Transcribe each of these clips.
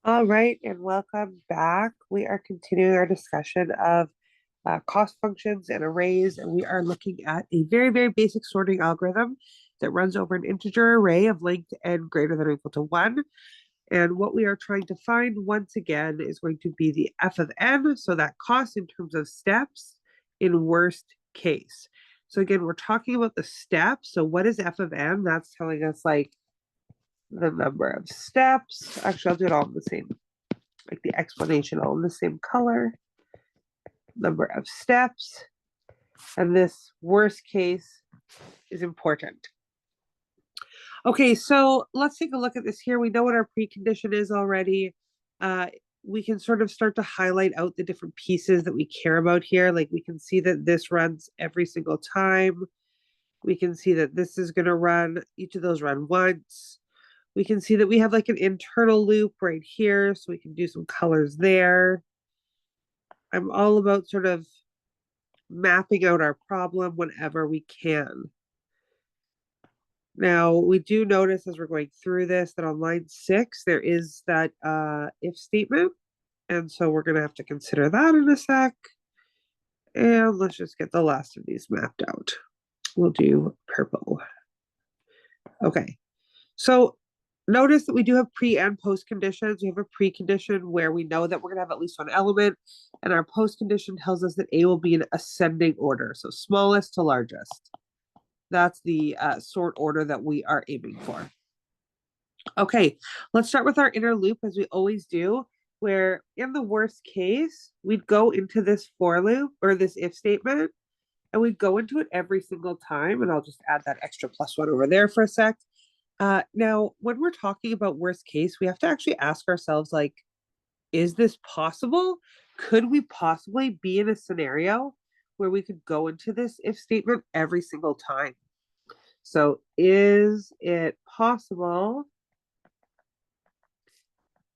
All right, and welcome back. We are continuing our discussion of cost functions and arrays, and we are looking at a very, very basic sorting algorithm that runs over an integer array of length n greater than or equal to 1. And what we are trying to find once again is going to be the f of n, so that cost in terms of steps in worst case. So again, we're talking about the steps. So what is f of n? That's telling us like the number of steps. Actually, I'll do it all in the same, like the explanation all in the same color, number of steps, and this worst case is important. Okay, so let's take a look at this here. We know what our precondition is already. We can sort of start to highlight out the different pieces that we care about here. Like we can see that this runs every single time. We can see that this is going to run, each of those run once. We can see that we have like an internal loop right here, so we can do some colors there. I'm all about sort of mapping out our problem whenever we can. Now, we do notice as we're going through this that on line 6, there is that if statement. And so we're going to have to consider that in a sec. And let's just get the last of these mapped out. We'll do purple. Okay. So notice that we do have pre and post conditions. We have a precondition where we know that we're going to have at least one element, and our post condition tells us that A will be in ascending order, so smallest to largest. That's the sort order that we are aiming for. Okay, let's start with our inner loop as we always do, where in the worst case, we'd go into this for loop or this if statement, and we'd go into it every single time. And I'll just add that extra +1 over there for a sec. Now, when we're talking about worst case, we have to actually ask ourselves, like, is this possible? Could we possibly be in a scenario where we could go into this if statement every single time? So is it possible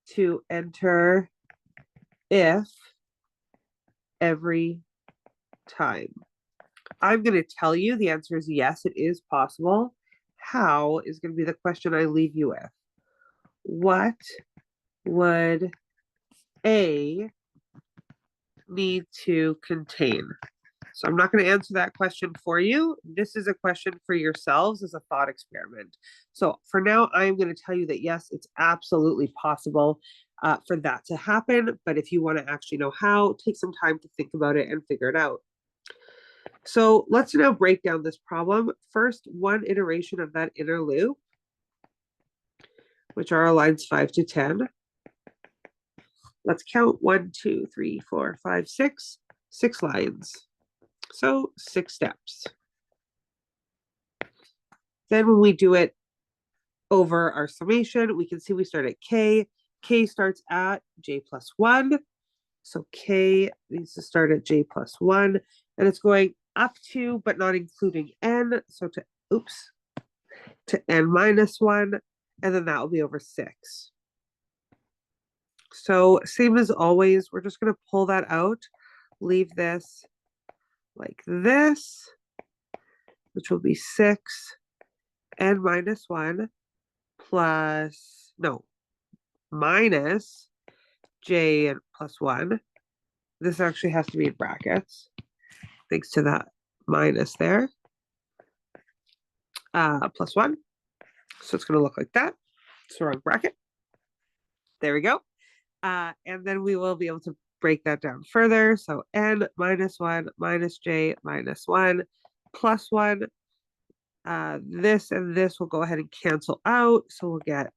to enter if every time? I'm going to tell you the answer is yes, it is possible. How is going to be the question I leave you with. What would A need to contain? So I'm not going to answer that question for you. This is a question for yourselves as a thought experiment. So for now, I'm going to tell you that yes, it's absolutely possible for that to happen. But if you want to actually know how, take some time to think about it and figure it out. So let's now break down this problem. First, one iteration of that inner loop, which are our lines 5 to 10. Let's count 1, 2, 3, 4, 5, 6, 6 lines. So 6 steps. Then when we do it over our summation, we can see we start at K. K starts at J plus 1. So K needs to start at J plus 1. And it's going up to, but not including N. So to N minus 1. And then that will be over 6. So same as always, we're just going to pull that out. Leave this like this, which will be 6 N minus 1 plus, no, minus J and plus 1. This actually has to be in brackets, thanks to that minus there. Plus 1. So it's going to look like that. It's the wrong bracket. There we go. And then we will be able to break that down further. So N minus 1 minus J minus 1 plus 1. This and this will go ahead and cancel out. So we'll get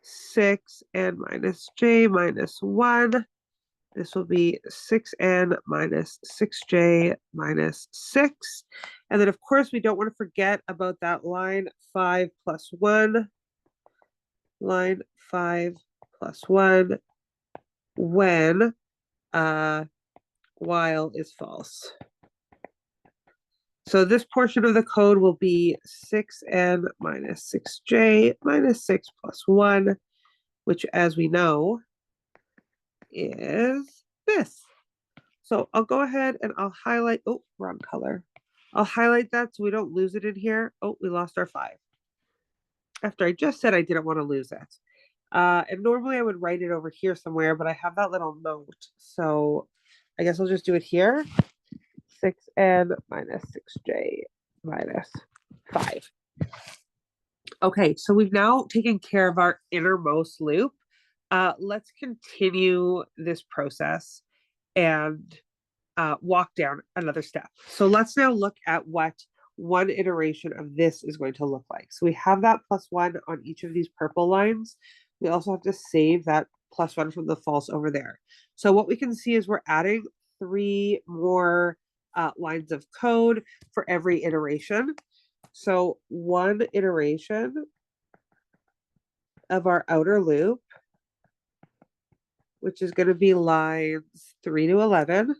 6N minus J minus 1. This will be 6N minus 6J minus 6. And then, of course, we don't want to forget about that line 5 plus 1. Line 5 plus 1 when while is false. So this portion of the code will be 6N minus 6J minus 6 plus 1, which, as we know, is this. So I'll go ahead and I'll highlight, oh, wrong color. I'll highlight that so we don't lose it in here. Oh, we lost our 5. After I just said I didn't want to lose it. And normally I would write it over here somewhere, but I have that little note. So I guess I'll just do it here. 6n minus 6j minus 5. Okay, so we've now taken care of our innermost loop. Let's continue this process and walk down another step. So let's now look at what one iteration of this is going to look like. So we have that +1 on each of these purple lines. We also have to save that +1 from the false over there. So what we can see is we're adding 3 more lines of code for every iteration. So one iteration of our outer loop, which is going to be lines 3 to 11,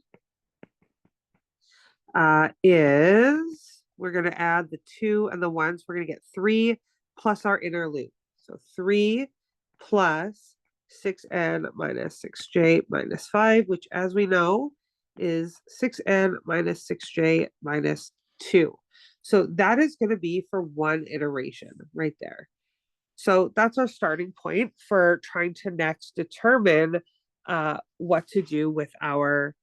is we're going to add the 2 and the 1. So we're going to get 3 plus our inner loop. So 3 plus 6n minus 6j minus 5, which as we know is 6n minus 6j minus 2. So that is going to be for one iteration right there. So that's our starting point for trying to next determine what to do with our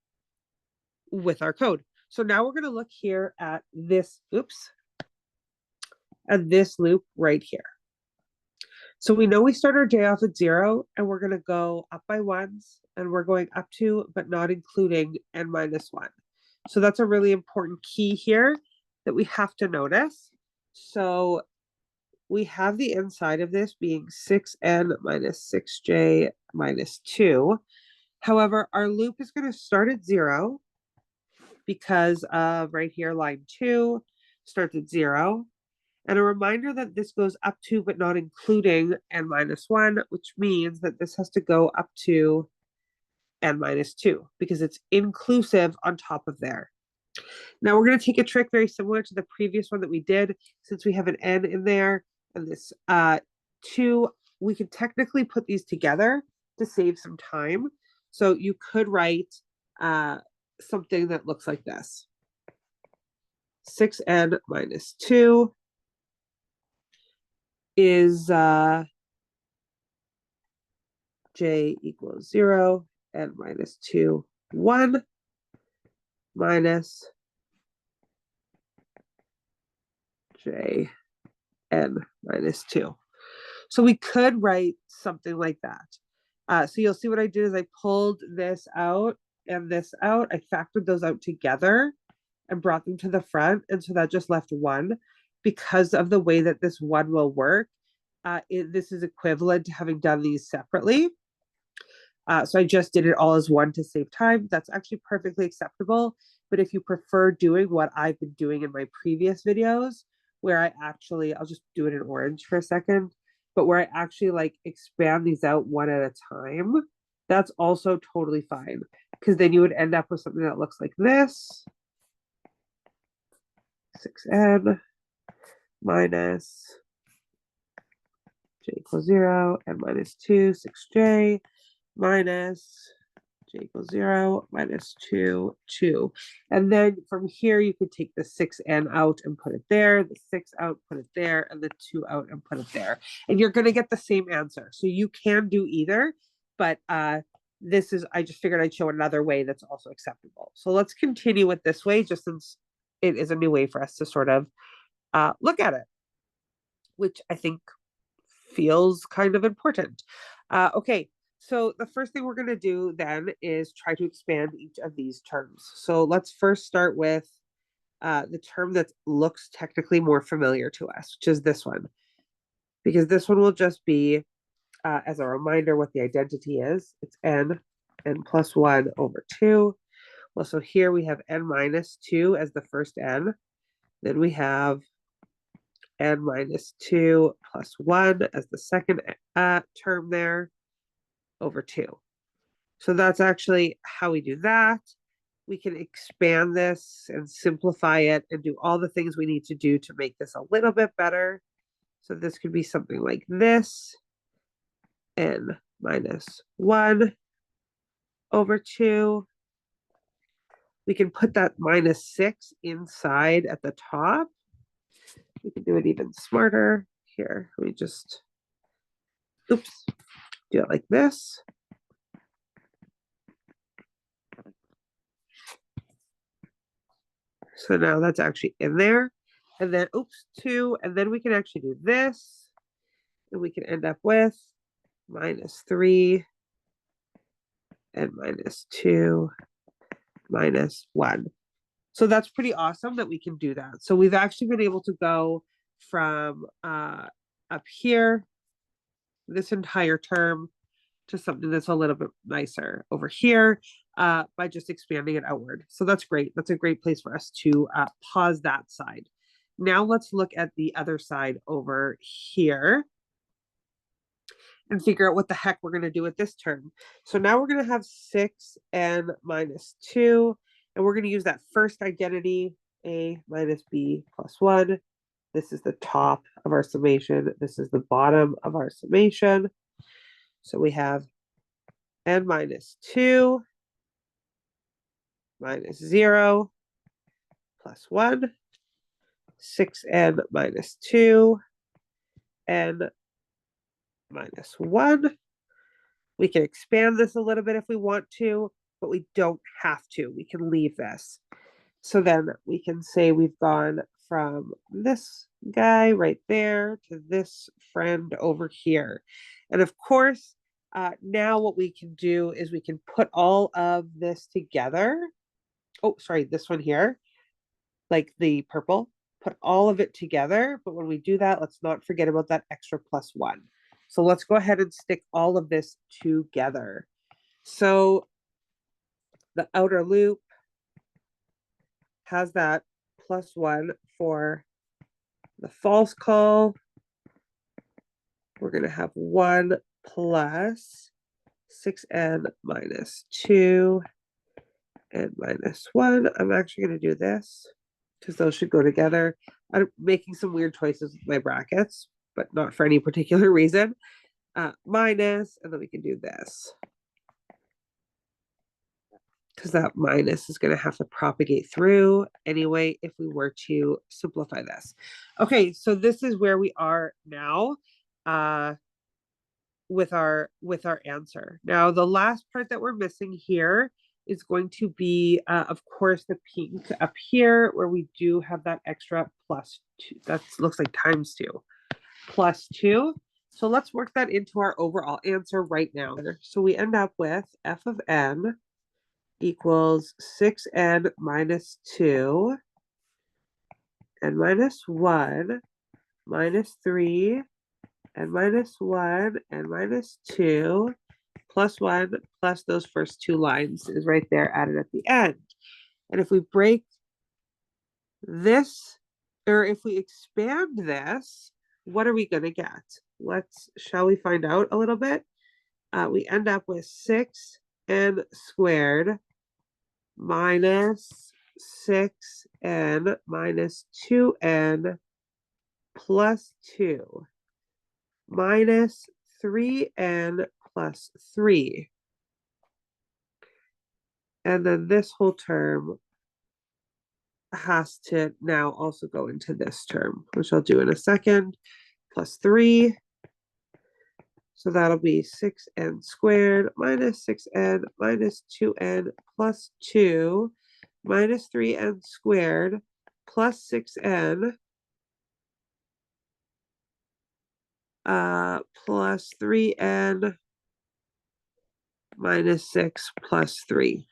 code. So now we're going to look here at this, at this loop right here. So we know we start our j off at 0, and we're going to go up by 1s, and we're going up to, but not including n minus 1. So that's a really important key here that we have to notice. So we have the inside of this being 6n minus 6j minus 2. However, our loop is going to start at 0 because of right here, line 2 starts at 0. And a reminder that this goes up to, but not including n minus 1, which means that this has to go up to n minus 2 because it's inclusive on top of there. Now we're going to take a trick very similar to the previous one that we did. Since we have an n in there and this 2, we could technically put these together to save some time. So you could write something that looks like this. 6n minus 2 is j equals 0, n minus 2, 1, minus j n minus 2. So we could write something like that. So you'll see what I did is I pulled this out and this out. I factored those out together and brought them to the front. And so that just left 1. Because of the way that this 1 will work, this is equivalent to having done these separately. So I just did it all as 1 to save time. That's actually perfectly acceptable. But if you prefer doing what I've been doing in my previous videos, where I actually, I'll just do it in orange for a second, but where I actually like expand these out one at a time, that's also totally fine. Because then you would end up with something that looks like this. 6n minus j equals 0, n minus 2, 6j minus j equals 0, minus 2, 2. And then from here, you could take the 6n out and put it there, the 6 out, put it there, and the 2 out and put it there. And you're going to get the same answer. So you can do either, but this is, I just figured I'd show another way that's also acceptable. So let's continue with this way, just since it is a new way for us to sort of look at it, which I think feels kind of important. Okay, so the first thing we're going to do then is try to expand each of these terms. So let's first start with the term that looks technically more familiar to us, which is this one. Because this one will just be, as a reminder, what the identity is. It's n plus 1 over 2. Well, so here we have n minus 2 as the first n. Then we have n minus 2 plus 1 as the second term there over 2. So that's actually how we do that. We can expand this and simplify it and do all the things we need to do to make this a little bit better. So this could be something like this. N minus 1 over 2. We can put that minus 6 inside at the top. We can do it even smarter. Here, we just, oops. do it like this. So now that's actually in there. And then, oops, 2. And then we can actually do this. And we can end up with -3 and -2 -1. So that's pretty awesome that we can do that. So we've actually been able to go from up here, this entire term, to something that's a little bit nicer over here by just expanding it outward. So that's great. That's a great place for us to pause that side. Now let's look at the other side over here and figure out what the heck we're going to do with this term. So now we're going to have 6n minus 2, and we're going to use that first identity, a minus b plus 1. This is the top of our summation. This is the bottom of our summation. So we have n minus 2 minus 0 plus 1, 6n minus 2, n minus 1. We can expand this a little bit if we want to, but we don't have to. We can leave this. So then we can say we've gone from this guy right there to this friend over here. And of course, now what we can do is we can put all of this together. Oh, sorry, this one here, like the purple, put all of it together. But when we do that, let's not forget about that extra plus 1. So let's go ahead and stick all of this together. So the outer loop has that plus 1 for the false call. We're going to have 1 plus 6n minus 2 and minus 1. I'm actually going to do this because those should go together. I'm making some weird choices with my brackets, but not for any particular reason. Minus, and then we can do this, because that minus is going to have to propagate through anyway if we were to simplify this. Okay, so this is where we are now with our answer. Now, the last part that we're missing here is going to be, of course, the pink up here, where we do have that extra plus 2. That looks like times 2. Plus 2. So let's work that into our overall answer right now. So we end up with f of n equals 6n minus 2 and minus 1 minus 3 and minus 1 and minus 2 plus 1 plus those first 2 lines is right there added at the end. And if we break this, or if we expand this, what are we going to get? Shall we find out a little bit? We end up with 6n squared minus 6n minus 2n plus 2 minus 3n plus 3. And then this whole term has to now also go into this term, which I'll do in a second, plus 3. So that'll be 6n squared minus 6n minus 2n plus 2 minus 3n squared plus 6n plus 3n minus 6 plus 3.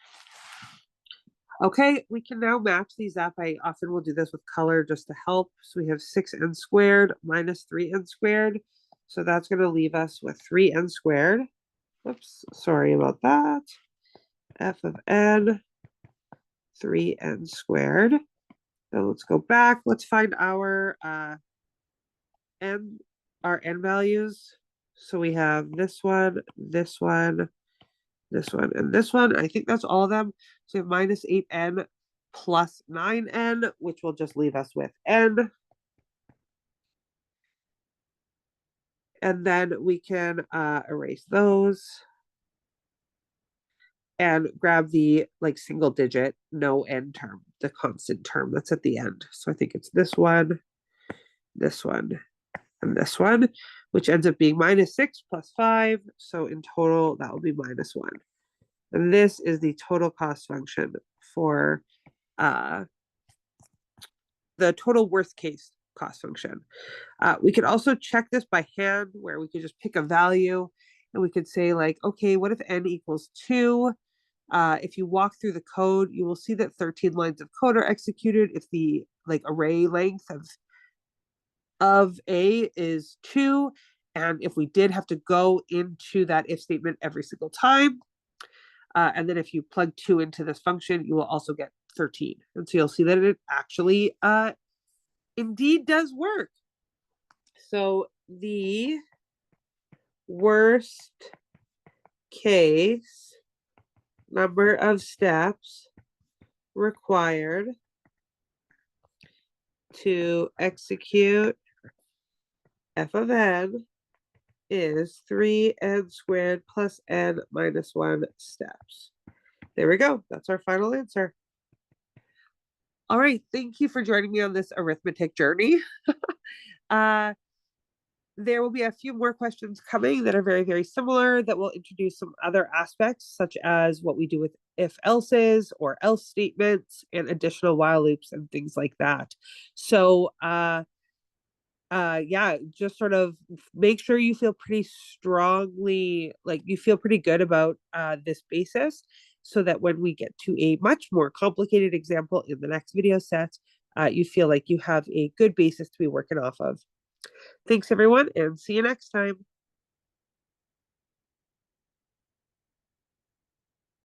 Okay, we can now match these up. I often will do this with color just to help. So we have 6n squared minus 3n squared. So that's going to leave us with 3n squared. Whoops, sorry about that. F of n, 3n squared. Now let's go back. Let's find our n values. So we have this one, this one, this one, and this one. I think that's all of them. So we have minus 8n plus 9n, which will just leave us with n. And then we can erase those and grab the single digit no n term, the constant term that's at the end. So I think it's this one, and this one. which ends up being -6 plus 5. So in total, that will be -1. And this is the total cost function for the total worst case cost function. We could also check this by hand, where we could just pick a value and we could say like, okay, what if n equals 2? If you walk through the code, you will see that 13 lines of code are executed if the like array length of A is 2. And if we did have to go into that if statement every single time, and then if you plug 2 into this function, you will also get 13. And so you'll see that it actually indeed does work. So the worst case number of steps required to execute f of n is 3n squared plus n minus 1 steps. There we go. That's our final answer. All right. Thank you for joining me on this arithmetic journey. There will be a few more questions coming that are very, very similar that will introduce some other aspects, such as what we do with if else's or else statements and additional while loops and things like that. So yeah, just sort of make sure you feel pretty strongly, like you feel pretty good about this basis, so that when we get to a much more complicated example in the next video set, you feel like you have a good basis to be working off of. Thanks everyone, and see you next time.